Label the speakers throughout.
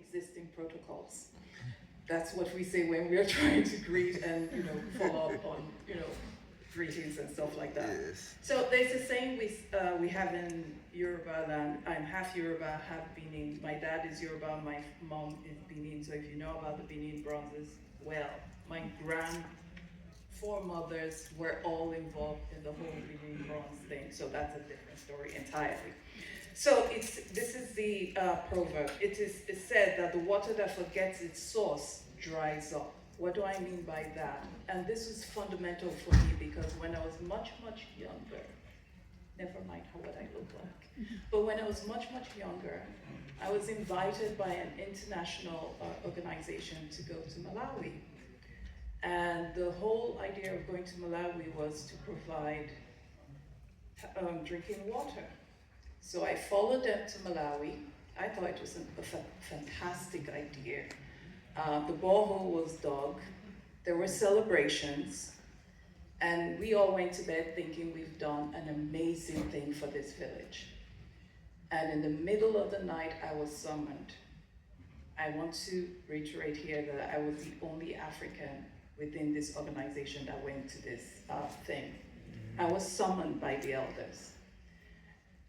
Speaker 1: existing protocols. That's what we say when we are trying to greet and follow up on greetings and stuff like that.
Speaker 2: Yes.
Speaker 1: So there's a saying we have in Yoruba land. I'm half Yoruba, half Benin. My dad is Yoruba, my mom is Benin. So if you know about the Benin bronzes, well, my foremothers were all involved in the whole Benin bronze thing. So that's a different story entirely. So this is the proverb. It's said that the water that forgets its source dries up. What do I mean by that? And this is fundamental for me because when I was much, much younger, never mind what I look like, but when I was much, much younger, I was invited by an international organization to go to Malawi. And the whole idea of going to Malawi was to provide drinking water. So I followed them to Malawi. I thought it was a fantastic idea. The borehole was dug, there were celebrations, and we all went to bed thinking we've done an amazing thing for this village. And in the middle of the night, I was summoned. I want to reiterate here that I was the only African within this organization that went to this thing. I was summoned by the elders.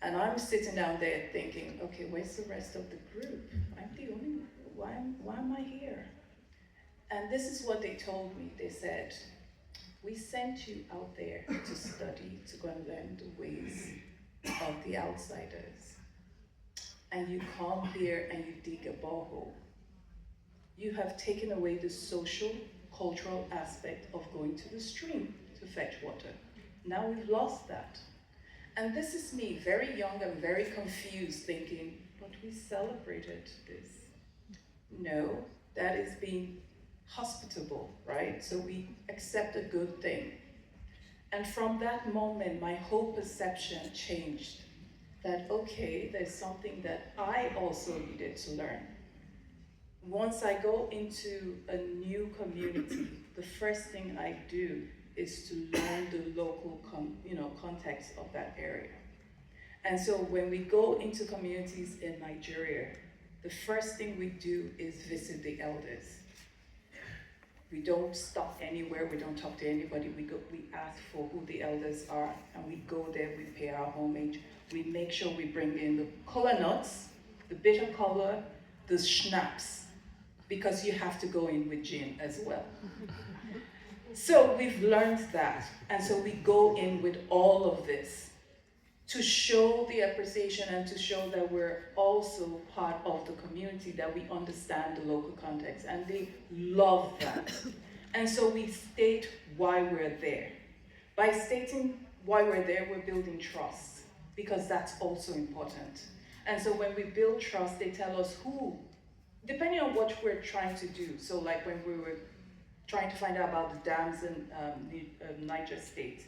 Speaker 1: And I'm sitting down there thinking, okay, where's the rest of the group? I'm the only one, why am I here? And this is what they told me. They said, we sent you out there to study, to go and learn the ways of the outsiders. And you come here and you dig a borehole. You have taken away the social, cultural aspect of going to the stream to fetch water. Now we've lost that. And this is me, very young and very confused, thinking, but we celebrated this. No, that is being hospitable, right? So we accept a good thing. And from that moment, my whole perception changed. That, okay, there's something that I also needed to learn. Once I go into a new community, the first thing I do is to learn the local context of that area. And so when we go into communities in Nigeria, the first thing we do is visit the elders. We don't stop anywhere, we don't talk to anybody, we ask for who the elders are, and we go there, we pay our homage. We make sure we bring in the kola nuts, the bitter kola, the schnapps, because you have to go in with gin as well. So we've learned that, and so we go in with all of this to show the appreciation and to show that we're also part of the community, that we understand the local context, and they love that. And so we state why we're there. By stating why we're there, we're building trust, because that's also important. And so when we build trust, they tell us who, depending on what we're trying to do. So like when we were trying to find out about the dams in Niger State,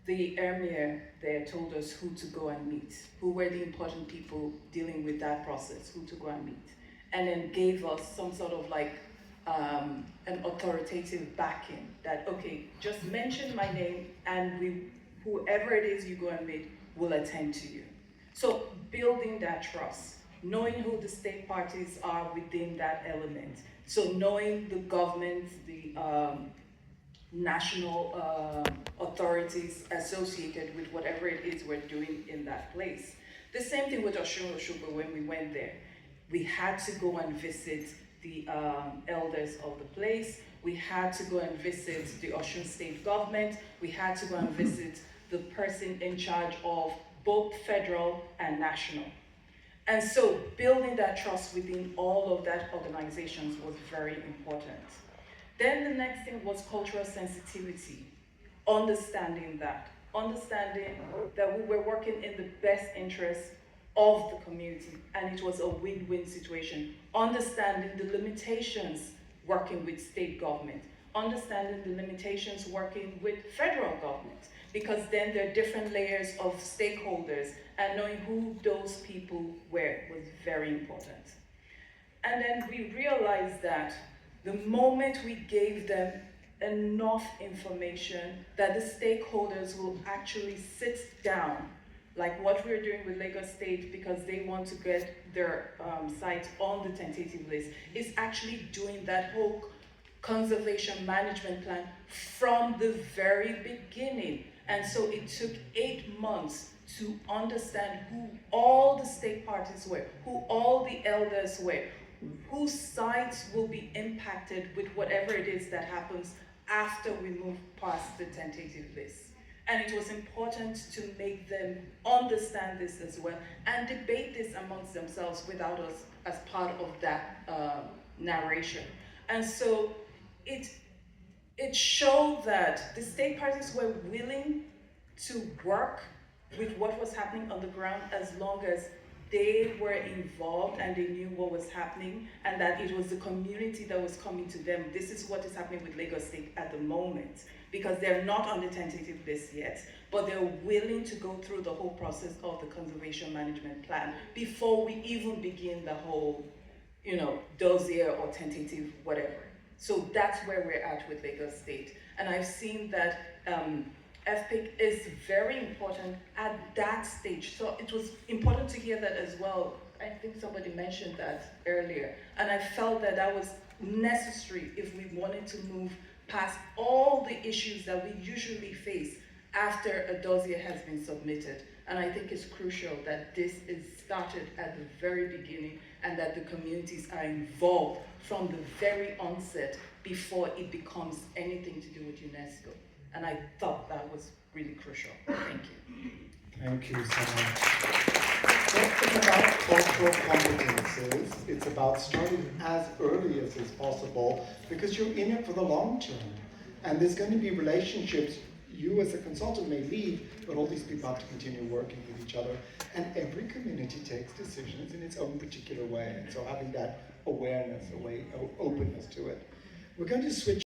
Speaker 1: the emir there told us who to go and meet, who were the important people dealing with that process, who to go and meet, and then gave us some sort of like an authoritative backing that, okay, just mention my name and whoever it is you go and meet will attend to you. So building that trust, knowing who the state parties are within that element. So knowing the government, the national authorities associated with whatever it is we're doing in that place. The same thing with Osun Osogbo when we went there. We had to go and visit the elders of the place. We had to go and visit the Osun State government. We had to go and visit the person in charge of both federal and national. And so building that trust within all of that organizations was very important. Then the next thing was cultural sensitivity, understanding that we were working in the best interest of the community, and it was a win-win situation. Understanding the limitations working with state government, understanding the limitations working with federal government, because then there are different layers of stakeholders, and knowing who those people were was very important. And then we realized that the moment we gave them enough information, that the stakeholders will actually sit down like what we're doing with Lagos State, because they want to get their site on the tentative list, is actually doing that whole conservation management plan from the very beginning. And so it took 8 months to understand who all the state parties were, who all the elders were, whose sites will be impacted with whatever it is that happens after we move past the tentative list. And it was important to make them understand this as well and debate this amongst themselves without us as part of that narration. And so it showed that the state parties were willing to work with what was happening on the ground as long as they were involved and they knew what was happening and that it was the community that was coming to them. This is what is happening with Lagos State at the moment, because they're not on the tentative list yet, but they're willing to go through the whole process of the conservation management plan before we even begin the whole, dossier or tentative whatever. So that's where we're at with Lagos State. And I've seen that FPIC is very important at that stage. So it was important to hear that as well. I think somebody mentioned that earlier. And I felt that that was necessary if we wanted to move past all the issues that we usually face after a dossier has been submitted. And I think it's crucial that this is started at the very beginning and that the communities are involved from the very onset before it becomes anything to do with UNESCO. And I thought that was really crucial. Thank you.
Speaker 2: Thank you so much. It's about cultural competences. It's about starting as early as is possible because you're in it for the long term. And there's going to be relationships you as a consultant may leave, but all these people have to continue working with each other. And every community takes decisions in its own particular way. And so having that awareness, openness to it. We're going to switch